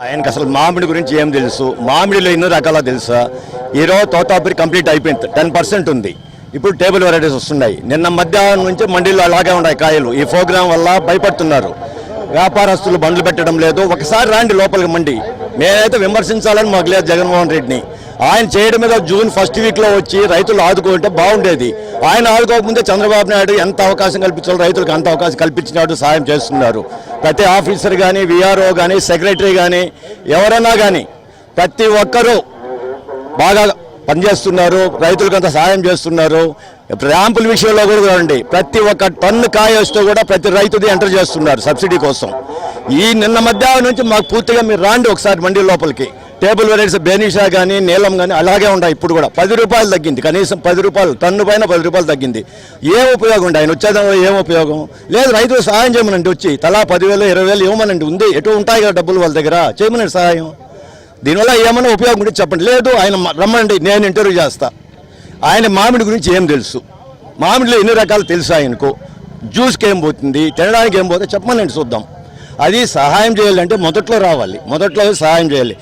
ఆయనకి అసలు మామిడి గురించి ఏం తెలుసు, మామిడిలో ఎన్నో రకాల తెలుసా? ఈరోజు తోతాపురి కంప్లీట్ అయిపోయింది, 10% ఉంది. ఇప్పుడు టేబుల్ వెరైటీస్ వస్తున్నాయి. నిన్న మధ్యాహ్నం నుంచి మండీలో అలాగే ఉన్నాయి కాయలు. ఈ ప్రోగ్రాం వల్ల భయపడుతున్నారు వ్యాపారస్తులు, బండ్లు పెట్టడం లేదు. ఒకసారి రాండి లోపలికి మండి. మేమైతే విమర్శించాలని మాకు లేదు జగన్మోహన్ రెడ్డిని. ఆయన చేయడం మీద జూన్ ఫస్ట్ వీక్లో వచ్చి రైతులు ఆదుకుంటే బాగుండేది. ఆయన ఆదుకోకముందే చంద్రబాబు నాయుడు ఎంత అవకాశం కల్పించాలో రైతులకు అంత అవకాశం కల్పించినాడు, సాయం చేస్తున్నారు. ప్రతి ఆఫీసర్ కానీ, విఆర్ఓ కానీ, సెక్రటరీ కానీ, ఎవరైనా కానీ ప్రతి ఒక్కరూ బాగా పనిచేస్తున్నారు, రైతులకు అంత సాయం చేస్తున్నారు. ర్యాంపుల విషయంలో కూడా చూడండి, ప్రతి ఒక్క టన్ను కాయ వస్తూ కూడా ప్రతి రైతుది ఎంటర్ చేస్తున్నారు సబ్సిడీ కోసం. ఈ నిన్న మధ్యాహ్నం నుంచి మాకు పూర్తిగా మీరు రాండి ఒకసారి మండీ లోపలికి. టేబుల్ వెరైటీస్ బెనీషా కానీ, నీలం కానీ అలాగే ఉన్నాయి. ఇప్పుడు కూడా 10 రూపాయలు తగ్గింది, కనీసం 10 రూపాయలు, టన్ను పైన 10 రూపాయలు తగ్గింది. ఏం ఉపయోగం ఉండి ఆయన వచ్చేదాం? ఏం ఉపయోగం లేదు. రైతులు సహాయం చేయమనండి, వచ్చి తలా 10,000 20,000 ఇవ్వమనండి. ఉంది ఎటు ఉంటాయి కదా డబ్బులు వాళ్ళ దగ్గర, చేయమనండి సహాయం. దీనివల్ల ఏమైనా ఉపయోగం ఉంటే చెప్పండి. లేదు ఆయన రమ్మండి, నేను ఇంటర్వ్యూ చేస్తా. ఆయన మామిడి గురించి ఏం తెలుసు, మామిడిలో ఎన్ని రకాలు తెలుసు ఆయనకు, జ్యూస్కి ఏం పోతుంది, తినడానికి ఏం పోతుంది చెప్పమనండి చూద్దాం. అది సహాయం చేయాలంటే మొదట్లో రావాలి, మొదట్లో సహాయం చేయాలి.